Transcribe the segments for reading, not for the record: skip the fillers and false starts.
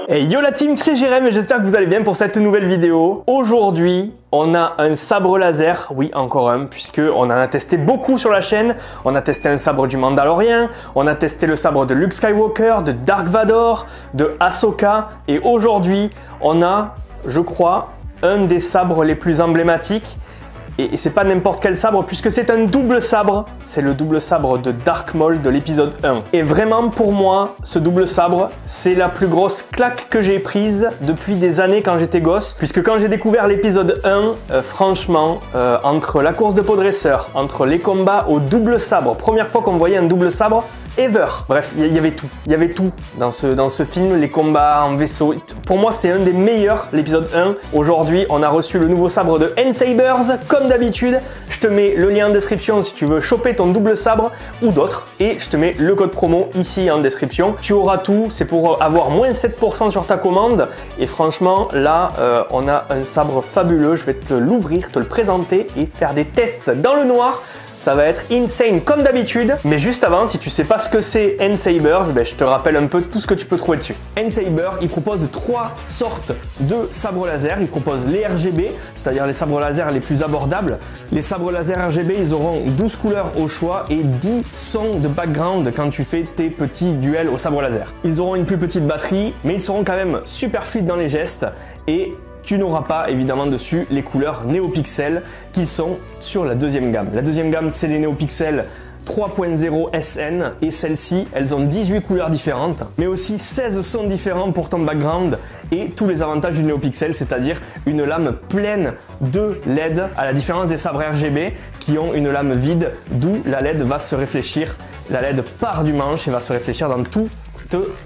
Et yo la team, c'est Jérém et j'espère que vous allez bien pour cette nouvelle vidéo. Aujourd'hui, on a un sabre laser, oui encore un, puisque on en a testé beaucoup sur la chaîne. On a testé un sabre du Mandalorian, on a testé le sabre de Luke Skywalker, de Dark Vador, de Ahsoka. Et aujourd'hui, on a, je crois, un des sabres les plus emblématiques. Et c'est pas n'importe quel sabre puisque c'est un double sabre. C'est le double sabre de Dark Maul de l'épisode 1. Et vraiment pour moi, ce double sabre, c'est la plus grosse claque que j'ai prise depuis des années quand j'étais gosse. Puisque quand j'ai découvert l'épisode 1, franchement, entre la course de podresseur, entre les combats au double sabre, première fois qu'on voyait un double sabre, ever. Bref, il y avait tout. Il y avait tout dans ce film, les combats en vaisseau. Pour moi, c'est un des meilleurs, l'épisode 1. Aujourd'hui, on a reçu le nouveau sabre de N-Sabers. Comme d'habitude, je te mets le lien en description si tu veux choper ton double sabre ou d'autres. Et je te mets le code promo ici en description. Tu auras tout, c'est pour avoir moins 7% sur ta commande. Et franchement, là, on a un sabre fabuleux. Je vais te l'ouvrir, te le présenter et faire des tests dans le noir. Ça va être insane comme d'habitude, mais juste avant, si tu sais pas ce que c'est N-Sabers, je te rappelle un peu tout ce que tu peux trouver dessus. N-Saber, il propose 3 sortes de sabres laser. Il propose les RGB, c'est-à-dire les sabres laser les plus abordables. Les sabres laser RGB, ils auront 12 couleurs au choix et 10 sons de background quand tu fais tes petits duels au sabre laser. Ils auront une plus petite batterie, mais ils seront quand même super fluides dans les gestes et tu n'auras pas évidemment dessus les couleurs NeoPixel qui sont sur la deuxième gamme. La deuxième gamme, c'est les NeoPixel 3.0 SN et celles-ci, elles ont 18 couleurs différentes, mais aussi 16 sons différents pour ton background et tous les avantages du NeoPixel, c'est-à-dire une lame pleine de LED à la différence des sabres RGB qui ont une lame vide, d'où la LED va se réfléchir. La LED part du manche et va se réfléchir dans tout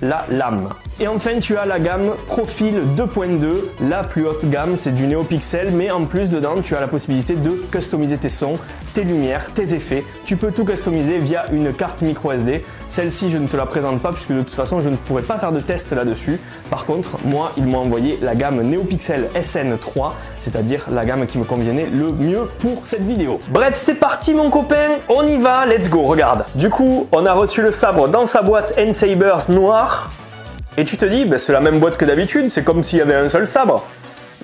la lame. Et enfin tu as la gamme Profil 2.2, la plus haute gamme, c'est du NeoPixel, mais en plus dedans tu as la possibilité de customiser tes sons, tes lumières, tes effets. Tu peux tout customiser via une carte micro SD. Celle-ci je ne te la présente pas puisque de toute façon je ne pourrais pas faire de test là-dessus. Par contre moi ils m'ont envoyé la gamme NeoPixel SN3, c'est-à-dire la gamme qui me convenait le mieux pour cette vidéo. Bref, c'est parti mon copain, on y va, let's go, regarde. Du coup on a reçu le sabre dans sa boîte N-Sabers noir. Et tu te dis, c'est la même boîte que d'habitude, c'est comme s'il y avait un seul sabre.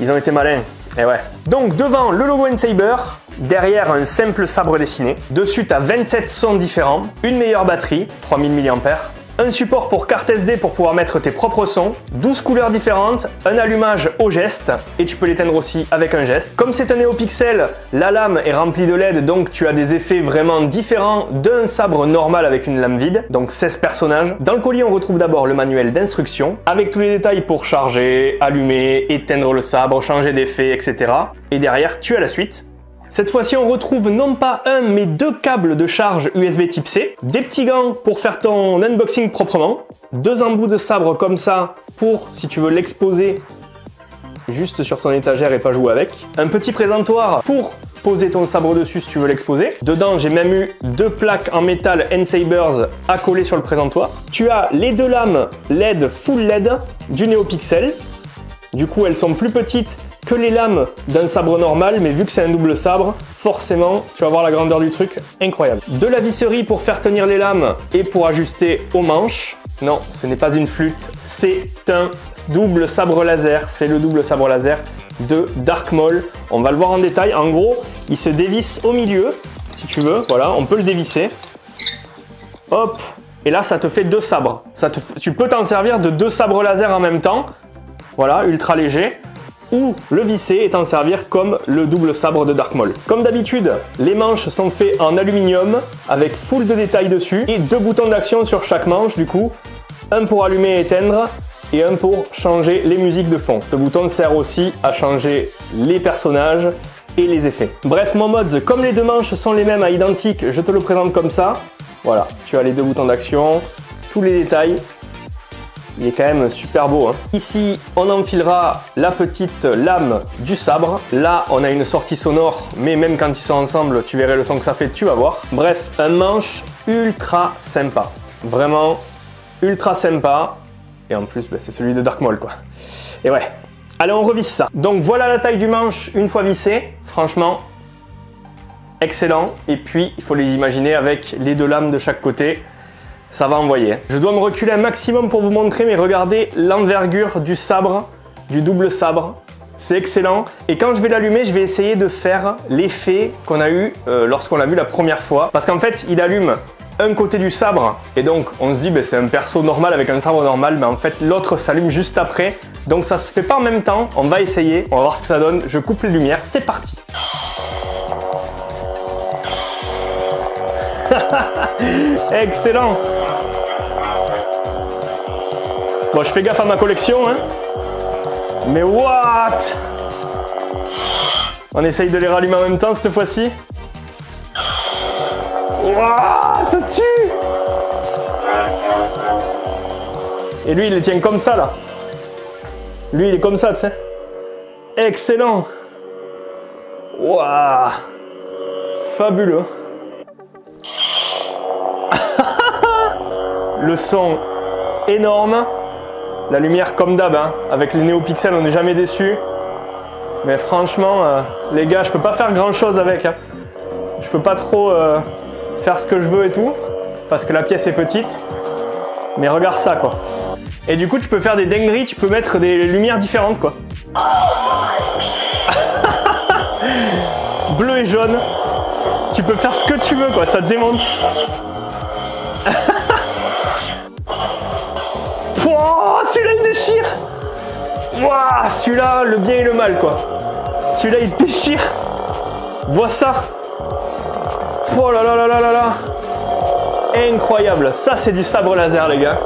Ils ont été malins. Et ouais. Donc devant le logo N-Saber, derrière un simple sabre dessiné. Dessus tu as 27 sons différents, une meilleure batterie, 3000 mAh, un support pour carte SD pour pouvoir mettre tes propres sons, 12 couleurs différentes, un allumage au geste et tu peux l'éteindre aussi avec un geste. Comme c'est un NeoPixel, la lame est remplie de LED, donc tu as des effets vraiment différents d'un sabre normal avec une lame vide, donc 16 personnages. Dans le colis, on retrouve d'abord le manuel d'instruction avec tous les détails pour charger, allumer, éteindre le sabre, changer d'effet, etc. Et derrière, tu as la suite. Cette fois-ci, on retrouve non pas un, mais 2 câbles de charge USB type C, des petits gants pour faire ton unboxing proprement, 2 embouts de sabre comme ça pour, si tu veux l'exposer juste sur ton étagère et pas jouer avec, un petit présentoir pour poser ton sabre dessus si tu veux l'exposer. Dedans, j'ai même eu 2 plaques en métal N-Sabers à coller sur le présentoir. Tu as les 2 lames LED full LED du NeoPixel. Du coup, elles sont plus petites que les lames d'un sabre normal, mais vu que c'est un double sabre, forcément, tu vas voir la grandeur du truc, incroyable. De la visserie pour faire tenir les lames et pour ajuster aux manches. Non, ce n'est pas une flûte, c'est un double sabre laser. C'est le double sabre laser de Dark Maul. On va le voir en détail. En gros, il se dévisse au milieu, si tu veux. Voilà, on peut le dévisser. Hop, et là, ça te fait 2 sabres. Tu peux t'en servir de 2 sabres laser en même temps. Voilà, ultra léger. Ou le visser et t'en servir comme le double sabre de Dark Maul. Comme d'habitude, les manches sont faites en aluminium avec full de détails dessus et 2 boutons d'action sur chaque manche du coup. Un pour allumer et éteindre et un pour changer les musiques de fond. Ce bouton sert aussi à changer les personnages et les effets. Bref, mon mode, comme les 2 manches sont les mêmes à identiques, je te le présente comme ça. Voilà, tu as les 2 boutons d'action, tous les détails. Il est quand même super beau. Hein. Ici, on enfilera la petite lame du sabre. Là, on a une sortie sonore, mais même quand ils sont ensemble, tu verrais le son que ça fait, tu vas voir. Bref, un manche ultra sympa. Vraiment ultra sympa. Et en plus, c'est celui de Dark Maul, quoi. Et ouais. Allez, on revisse ça. Donc voilà la taille du manche une fois vissé. Franchement, excellent. Et puis, il faut les imaginer avec les 2 lames de chaque côté. ça va envoyer. Je dois me reculer un maximum pour vous montrer, mais regardez l'envergure du sabre, du double sabre. C'est excellent. Et quand je vais l'allumer, je vais essayer de faire l'effet qu'on a eu lorsqu'on l'a vu la première fois. Parce qu'en fait, il allume un côté du sabre et donc on se dit ben, c'est un perso normal avec un sabre normal, mais en fait l'autre s'allume juste après. Donc ça se fait pas en même temps. On va essayer, on va voir ce que ça donne. Je coupe les lumières, c'est parti. Excellent. Bon, je fais gaffe à ma collection, hein. Mais what? On essaye de les rallumer en même temps cette fois-ci. Wouah, ça tue. Et lui, il les tient comme ça, là. Lui, il est comme ça, tu sais. Excellent. Wouah. Fabuleux. Le son énorme. La lumière comme d'hab, hein. Avec les néopixels on n'est jamais déçu. Mais franchement, les gars, je peux pas faire grand chose avec. Hein. Je peux pas trop faire ce que je veux et tout. Parce que la pièce est petite. Mais regarde ça quoi. Et du coup tu peux faire des dingueries, tu peux mettre des lumières différentes quoi. Bleu et jaune. Tu peux faire ce que tu veux quoi, ça démonte. Oh, celui-là il déchire. Waouh, celui-là, le bien et le mal quoi. Celui-là il déchire. Vois ça. Oh là là là là là là. Incroyable. Ça c'est du sabre laser les gars.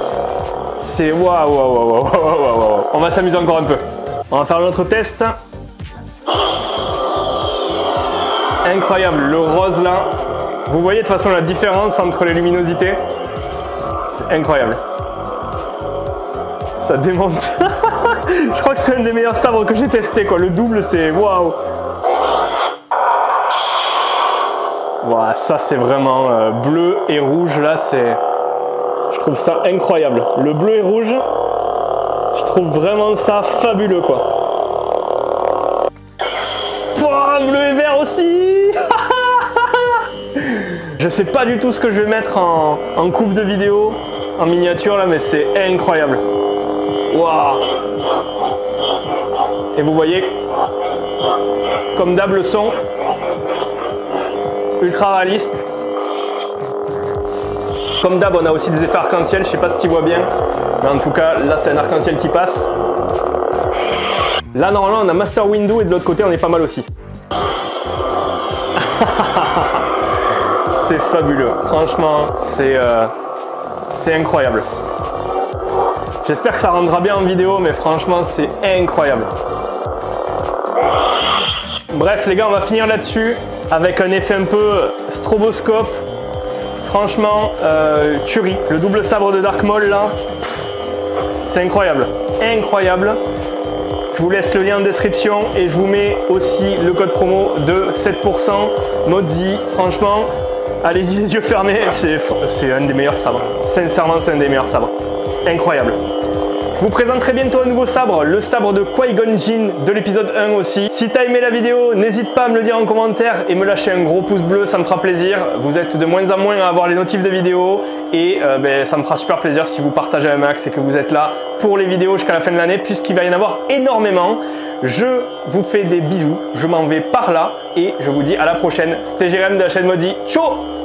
C'est waouh waouh waouh waouh waouh waouh. On va s'amuser encore un peu. On va faire notre test. Incroyable, le rose là. Vous voyez de toute façon la différence entre les luminosités. C'est incroyable. Ça démonte. Je crois que c'est un des meilleurs sabres que j'ai testé quoi. Le double c'est waouh. Waouh, ça c'est vraiment bleu et rouge là, c'est. Je trouve ça incroyable. Le bleu et rouge, je trouve vraiment ça fabuleux quoi. Pouah, bleu et vert aussi. Je sais pas du tout ce que je vais mettre en coupe de vidéo, en miniature là, mais c'est incroyable. Waouh. Et vous voyez, comme d'hab le son, ultra réaliste. Comme d'hab, on a aussi des effets arc-en-ciel, je sais pas si tu vois bien, mais en tout cas, là c'est un arc-en-ciel qui passe. Là normalement on a Master Window et de l'autre côté on est pas mal aussi. C'est fabuleux, franchement, c'est incroyable. J'espère que ça rendra bien en vidéo, mais franchement c'est incroyable. Bref les gars, on va finir là-dessus avec un effet un peu stroboscope. Franchement, tuerie. Le double sabre de Dark Maul là, c'est incroyable. Incroyable. Je vous laisse le lien en description et je vous mets aussi le code promo de 7%. Modzi, franchement, allez-y les yeux fermés, c'est un des meilleurs sabres. Sincèrement, c'est un des meilleurs sabres. Incroyable. Je vous présente très bientôt un nouveau sabre, le sabre de Qui-Gon Jinn de l'épisode 1 aussi. Si t'as aimé la vidéo, n'hésite pas à me le dire en commentaire et me lâcher un gros pouce bleu, ça me fera plaisir. Vous êtes de moins en moins à avoir les notifs de vidéos et ça me fera super plaisir si vous partagez un max et que vous êtes là pour les vidéos jusqu'à la fin de l'année puisqu'il va y en avoir énormément. Je vous fais des bisous, je m'en vais par là et je vous dis à la prochaine. C'était Jérém de la chaîne Modzi. Ciao!